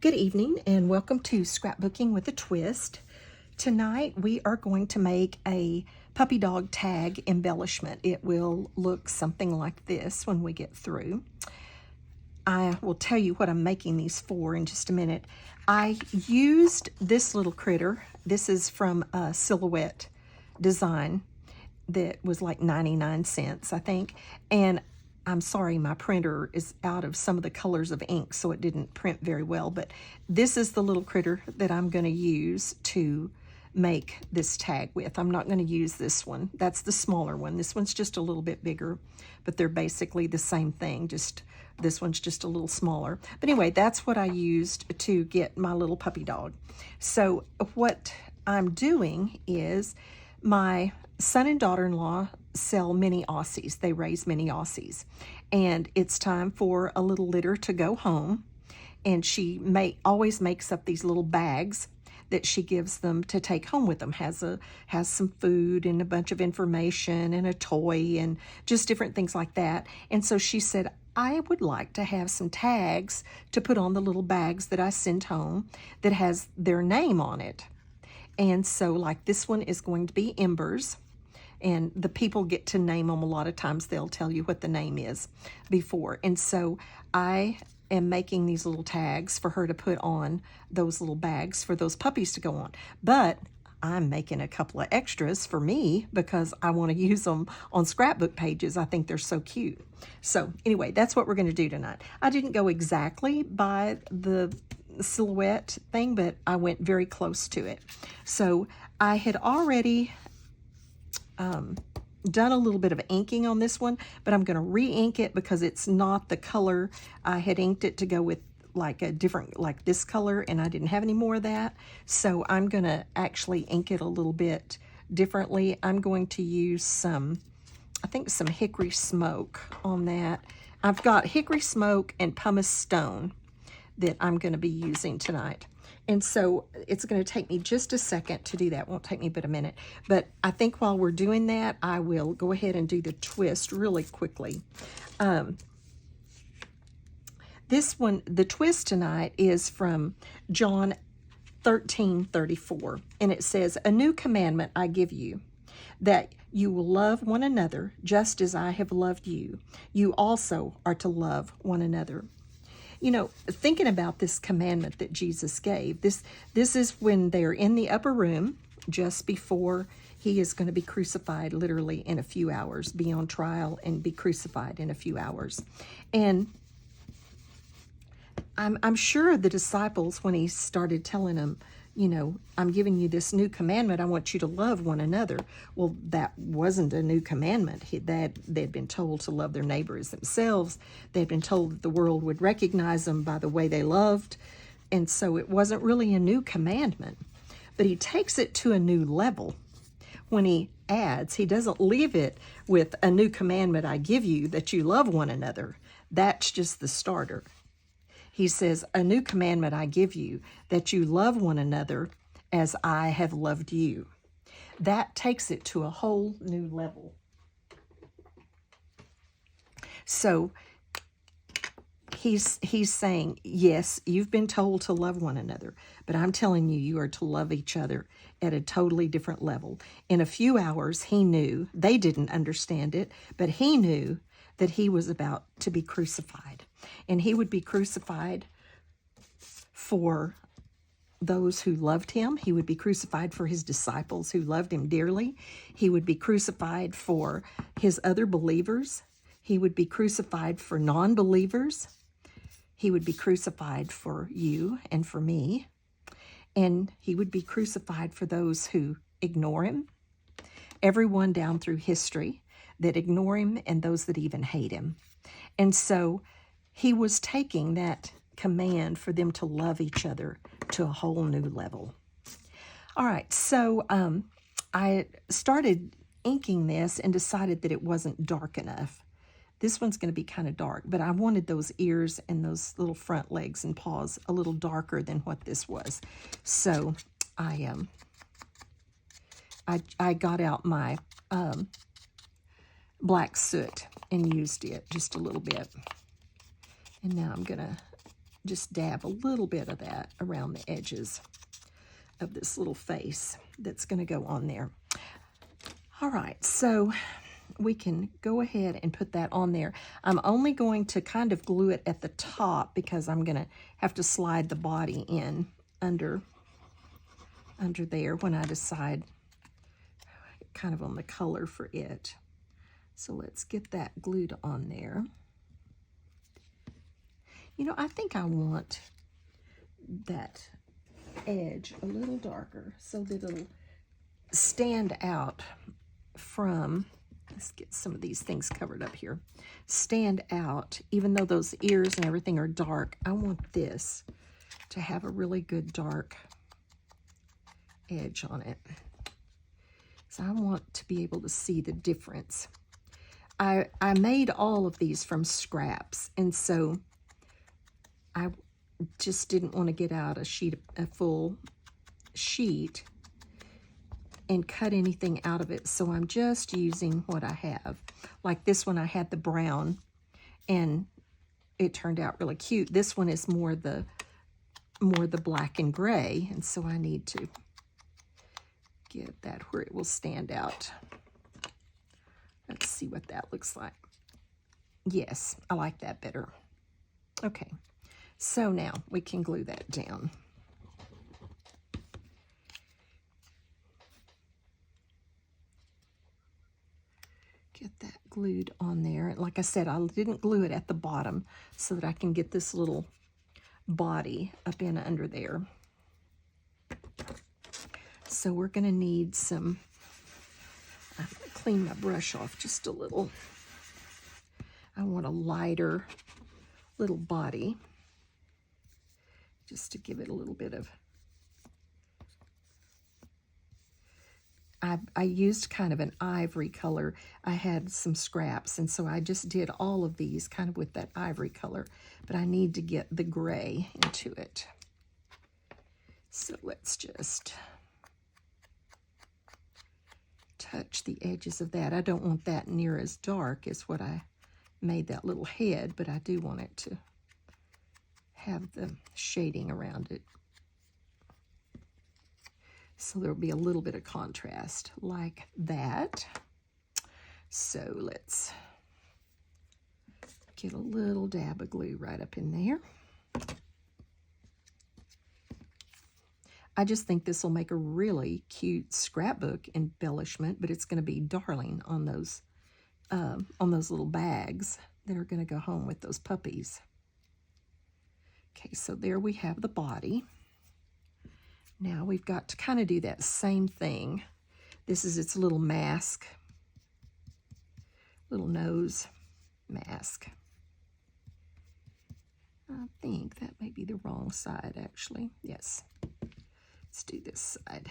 Good evening and welcome to Scrapbooking with a Twist. Tonight we are going to make a puppy dog tag embellishment. It will look something like this when we get through. I will tell you what I'm making these for in just a minute. I used this little critter. This is from a Silhouette design that was like 99 cents, I think. And I'm sorry, my printer is out of some of the colors of ink, so it didn't print very well. But this is the little critter that I'm going to use to make this tag with. I'm not going to use this one. That's the smaller one. This one's just a little bit bigger, but they're basically the same thing. Just this one's just a little smaller. But anyway, that's what I used to get my little puppy dog. So what I'm doing is my son and daughter-in-law sell mini Aussies. They raise mini Aussies. And it's time for a little litter to go home. And she always makes up these little bags that she gives them to take home with them. Has some food and a bunch of information and a toy and just different things like that. And so she said, I would like to have some tags to put on the little bags that I send home that has their name on it. And so like this one is going to be Embers. And the people get to name them a lot of times. They'll tell you what the name is before. And so I am making these little tags for her to put on those little bags for those puppies to go on. But I'm making a couple of extras for me because I want to use them on scrapbook pages. I think they're so cute. So anyway, that's what we're going to do tonight. I didn't go exactly by the Silhouette thing, but I went very close to it. So I had already done a little bit of inking on this one, but I'm going to re-ink it because it's not the color. I had inked it to go with like a different, like this color, and I didn't have any more of that. So I'm going to actually ink it a little bit differently. I'm going to use some hickory smoke on that. I've got hickory smoke and pumice stone that I'm going to be using tonight. And so it's going to take me just a second to do that. It won't take me but a minute. But I think while we're doing that, I will go ahead and do the twist really quickly. This one, the twist tonight is from John 13:34. And it says, "A new commandment I give you, that you will love one another just as I have loved you. You also are to love one another." You know, thinking about this commandment that Jesus gave, this is when they're in the upper room just before he is going to be crucified, literally in a few hours, be on trial and be crucified in a few hours. And I'm sure the disciples, when he started telling them, you know, I'm giving you this new commandment, I want you to love one another. Well, that wasn't a new commandment. They'd been told to love their neighbor as themselves. They'd been told that the world would recognize them by the way they loved. And so it wasn't really a new commandment. But he takes it to a new level when he adds, he doesn't leave it with a new commandment I give you, that you love one another. That's just the starter. He says, a new commandment I give you, that you love one another as I have loved you. That takes it to a whole new level. So he's saying, yes, you've been told to love one another, but I'm telling you, you are to love each other at a totally different level. In a few hours, he knew, they didn't understand it, but he knew that he was about to be crucified. And he would be crucified for those who loved him. He would be crucified for his disciples who loved him dearly. He would be crucified for his other believers. He would be crucified for non-believers. He would be crucified for you and for me. And he would be crucified for those who ignore him. Everyone down through history that ignore him and those that even hate him. And so he was taking that command for them to love each other to a whole new level. All right, so I started inking this and decided that it wasn't dark enough. This one's going to be kind of dark, but I wanted those ears and those little front legs and paws a little darker than what this was. So I got out my black soot and used it just a little bit. And now I'm going to just dab a little bit of that around the edges of this little face that's going to go on there. All right, so we can go ahead and put that on there. I'm only going to kind of glue it at the top because I'm going to have to slide the body in under there when I decide kind of on the color for it. So let's get that glued on there. You know, I think I want that edge a little darker so that it'll stand out from, let's get some of these things covered up here, stand out. Even though those ears and everything are dark, I want this to have a really good dark edge on it. So I want to be able to see the difference. I made all of these from scraps, and so I just didn't want to get out a full sheet and cut anything out of it, so I'm just using what I have. Like this one, I had the brown, and it turned out really cute. This one is more the black and gray, and so I need to get that where it will stand out. Let's see what that looks like. Yes, I like that better. Okay, so now we can glue that down. Get that glued on there. And like I said, I didn't glue it at the bottom so that I can get this little body up in under there. So we're going to need some, I'm going to clean my brush off just a little. I want a lighter little body just to give it a little bit of, I used kind of an ivory color. I had some scraps, and so I just did all of these kind of with that ivory color, but I need to get the gray into it. So let's just touch the edges of that. I don't want that near as dark as what I made that little head, but I do want it to have the shading around it. So there'll be a little bit of contrast like that. So let's get a little dab of glue right up in there. I just think this will make a really cute scrapbook embellishment, but it's going to be darling on those little bags that are going to go home with those puppies. Okay, so there we have the body. Now we've got to kind of do that same thing. This is its little mask, little nose mask. I think that may be the wrong side, actually. Yes. Let's do this side.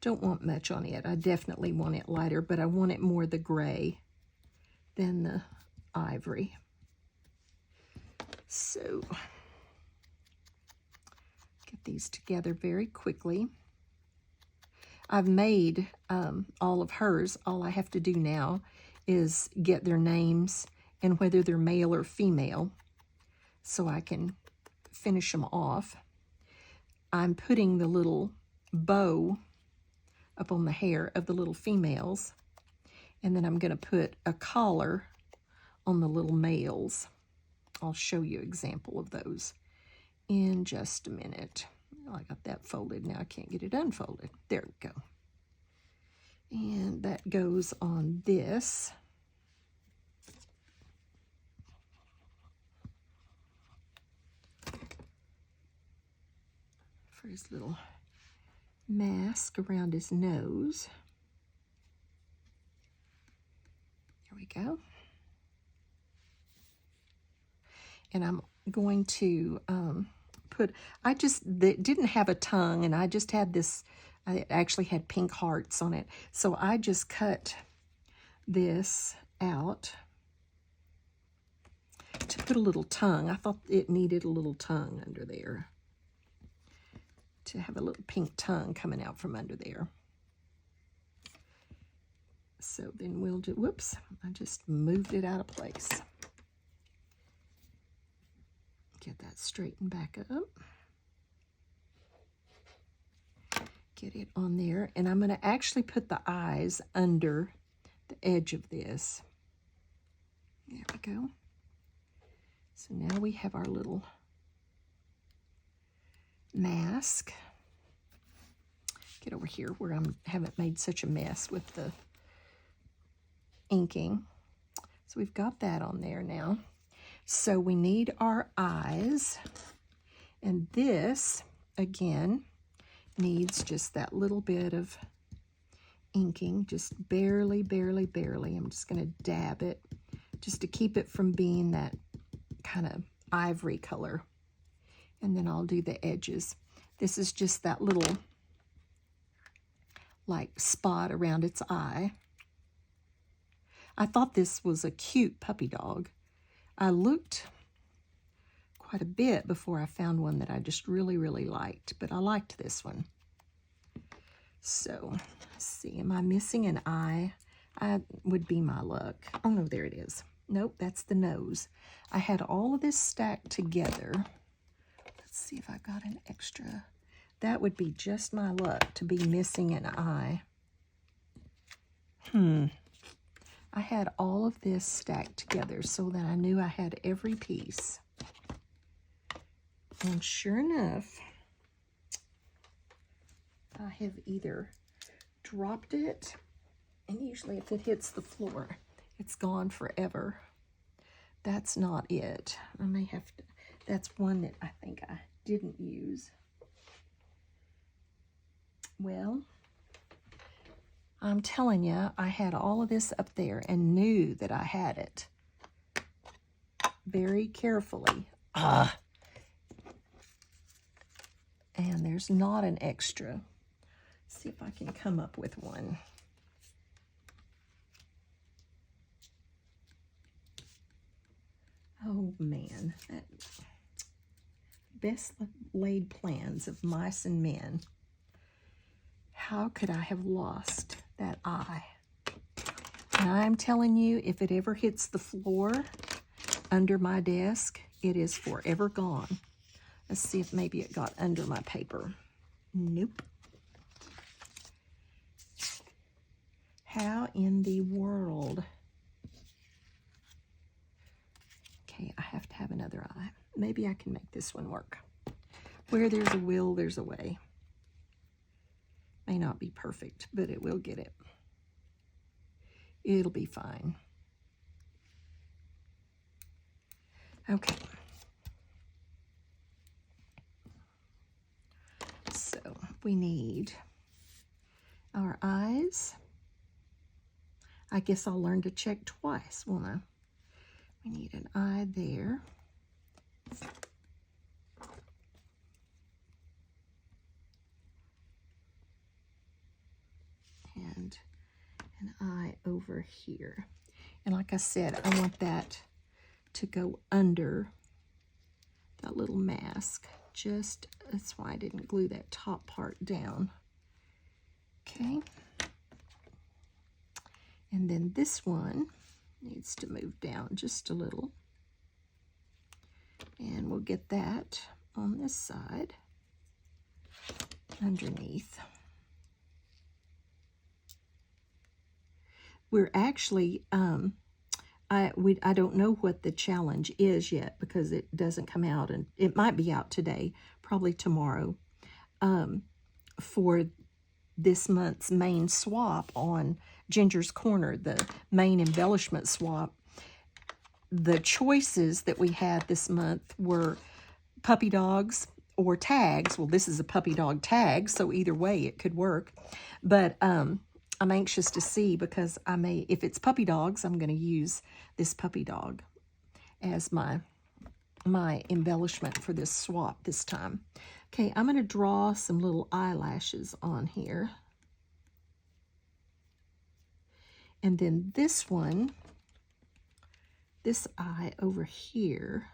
Don't want much on it. I definitely want it lighter, but I want it more the gray than the ivory. So get these together very quickly. I've made all of hers. All I have to do now is get their names and whether they're male or female so I can finish them off. I'm putting the little bow up on the hair of the little females, and then I'm going to put a collar on the little males. I'll show you an example of those in just a minute. I got that folded. Now I can't get it unfolded. There we go. And that goes on this. For his little mask around his nose. There we go. And I'm going to didn't have a tongue, and I just had this, I actually had pink hearts on it. So I just cut this out to put a little tongue. I thought it needed a little tongue under there, to have a little pink tongue coming out from under there. So then we'll do, whoops, I just moved it out of place. Get that straightened back up. Get it on there, and I'm going to actually put the eyes under the edge of this. There we go. So now we have our little mask. Get over here where I haven't made such a mess with the inking. So we've got that on there now. So we need our eyes, and this again needs just that little bit of inking, just barely, barely, barely. I'm just going to dab it just to keep it from being that kind of ivory color. And then I'll do the edges. This is just that little like spot around its eye. I thought this was a cute puppy dog. I looked quite a bit before I found one that I just really, really liked, but I liked this one. So, let's see, am I missing an eye? I would be my luck. Oh no, there it is. Nope, that's the nose. I had all of this stacked together. Let's see if I got an extra. That would be just my luck to be missing an eye. I had all of this stacked together so that I knew I had every piece. And sure enough, I have either dropped it, and usually if it hits the floor, it's gone forever. That's not it. I may have to, that's one that I think I didn't use. Well, I'm telling you, I had all of this up there and knew that I had it very carefully. And there's not an extra. Let's see if I can come up with one. Oh man, that best laid plans of mice and men. How could I have lost that eye? And I'm telling you, if it ever hits the floor under my desk, it is forever gone. Let's see if maybe it got under my paper. Nope. How in the world? Okay, I have to have another eye. Maybe I can make this one work. Where there's a will, there's a way. May not be perfect, but it will get it. It'll be fine. Okay. So we need our eyes. I guess I'll learn to check twice, won't I? We need an eye there. And an eye over here. And like I said, I want that to go under that little mask. Just, that's why I didn't glue that top part down. Okay. And then this one needs to move down just a little. And we'll get that on this side underneath. We're actually, I don't know what the challenge is yet because it doesn't come out, and it might be out today, probably tomorrow, for this month's main swap on Ginger's Corner, the main embellishment swap. The choices that we had this month were puppy dogs or tags. Well, this is a puppy dog tag, so either way it could work. But I'm anxious to see because I may, if it's puppy dogs, I'm going to use this puppy dog as my embellishment for this swap this time. Okay, I'm going to draw some little eyelashes on here. And then this one, this eye over here,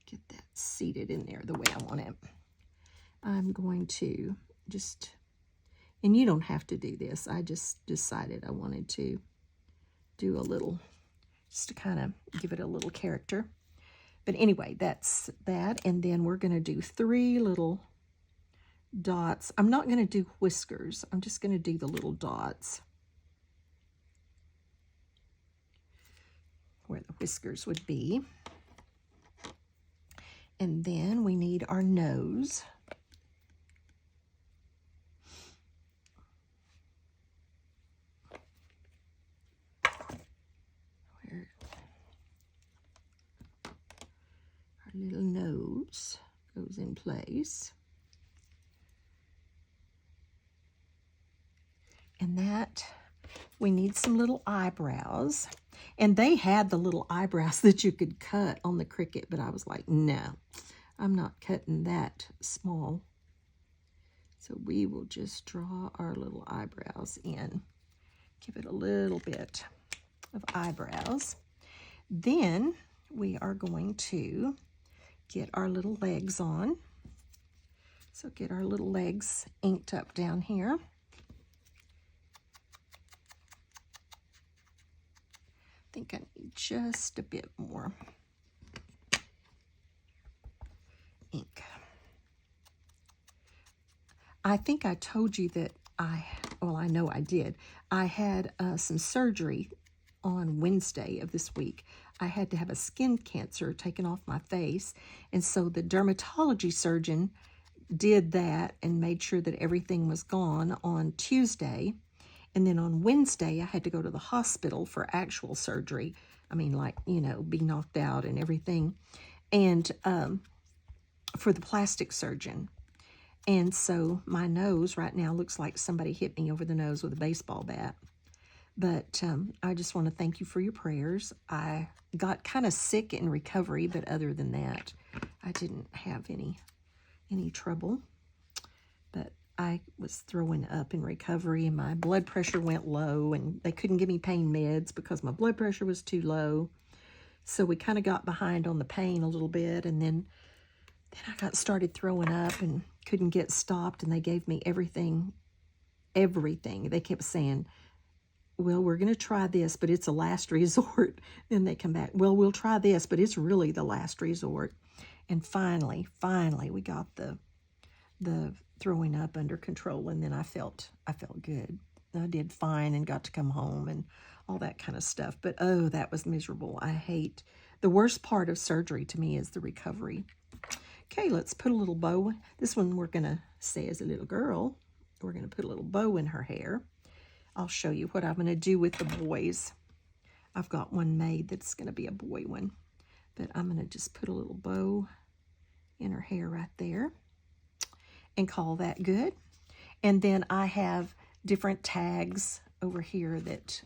get that seated in there the way I want it. I'm going to just, and you don't have to do this, I just decided I wanted to do a little, just to kind of give it a little character. But anyway, that's that. And then we're going to do 3 little dots. I'm not going to do whiskers. I'm just going to do the little dots where the whiskers would be. And then we need our nose. Where our little nose goes in place. And that, we need some little eyebrows. And they had the little eyebrows that you could cut on the Cricut, but I was like, no, I'm not cutting that small. So we will just draw our little eyebrows in. Give it a little bit of eyebrows. Then we are going to get our little legs on. So get our little legs inked up down here. I think I need just a bit more ink. I think I told you that well, I know I did. I had some surgery on Wednesday of this week. I had to have a skin cancer taken off my face, and so the dermatology surgeon did that and made sure that everything was gone on Tuesday. And then on Wednesday, I had to go to the hospital for actual surgery. I mean, like, you know, be knocked out and everything. And for the plastic surgeon. And so my nose right now looks like somebody hit me over the nose with a baseball bat. But I just want to thank you for your prayers. I got kind of sick in recovery, but other than that, I didn't have any trouble. But I was throwing up in recovery, and my blood pressure went low, and they couldn't give me pain meds because my blood pressure was too low. So we kind of got behind on the pain a little bit, and then I got started throwing up and couldn't get stopped, and they gave me everything. They kept saying, well, we're going to try this, but it's a last resort. Then they come back, well, we'll try this, but it's really the last resort. And finally, we got the throwing up under control, and then I felt good. I did fine and got to come home and all that kind of stuff. But oh, that was miserable. I hate the worst part of surgery to me is the recovery. Okay, let's put a little bow. This one we're gonna say is a little girl. We're gonna put a little bow in her hair. I'll show you what I'm gonna do with the boys. I've got one made that's gonna be a boy one, but I'm gonna just put a little bow in her hair right there and call that good. And then I have different tags over here that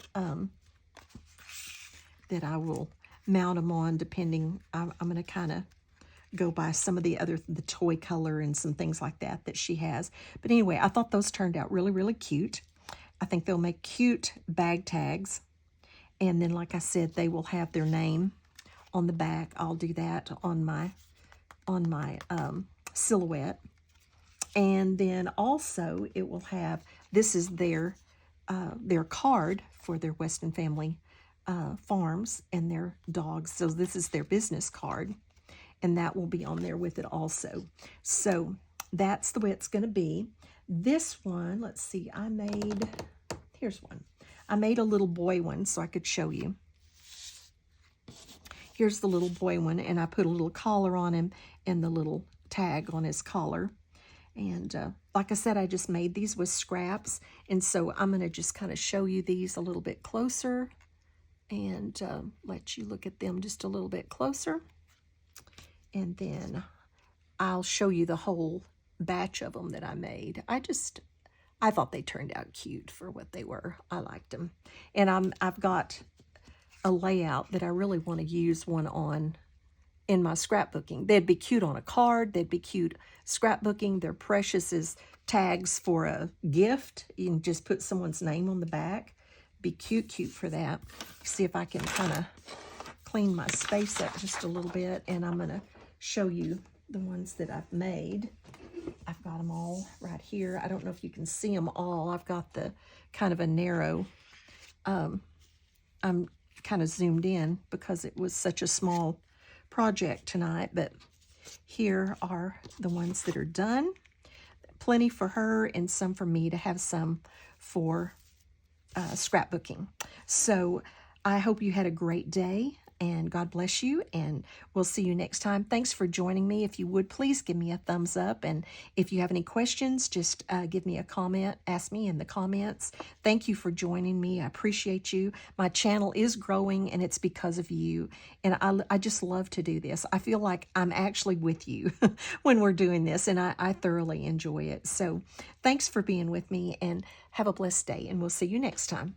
that I will mount them on depending. I'm going to kind of go by some of the toy color and some things like that she has. But anyway, I thought those turned out really, really cute. I think they'll make cute bag tags. And then, like I said, they will have their name on the back. I'll do that on my silhouette. And then also it will have, this is their card for their Weston Family Farms and their dogs. So this is their business card, and that will be on there with it also. So that's the way it's going to be. This one, let's see, here's one. I made a little boy one so I could show you. Here's the little boy one, and I put a little collar on him and the little tag on his collar. And like I said, I just made these with scraps, and so I'm going to just kind of show you these a little bit closer and let you look at them just a little bit closer. And then I'll show you the whole batch of them that I made. I thought they turned out cute for what they were. I liked them. And I've got a layout that I really want to use one on in my scrapbooking. They'd be cute on a card. They'd be cute scrapbooking. They're precious as tags for a gift. You can just put someone's name on the back. Be cute for that. See if I can kind of clean my space up just a little bit, and I'm going to show you the ones that I've made. I've got them all right here. I don't know if you can see them all. I've got the kind of a narrow, I'm kind of zoomed in because it was such a small project tonight, but here are the ones that are done. Plenty for her and some for me to have some for scrapbooking. So I hope you had a great day, and God bless you, and we'll see you next time. Thanks for joining me. If you would, please give me a thumbs up, and if you have any questions, just give me a comment, ask me in the comments. Thank you for joining me. I appreciate you. My channel is growing, and it's because of you, and I just love to do this. I feel like I'm actually with you when we're doing this, and I thoroughly enjoy it. So thanks for being with me, and have a blessed day, and we'll see you next time.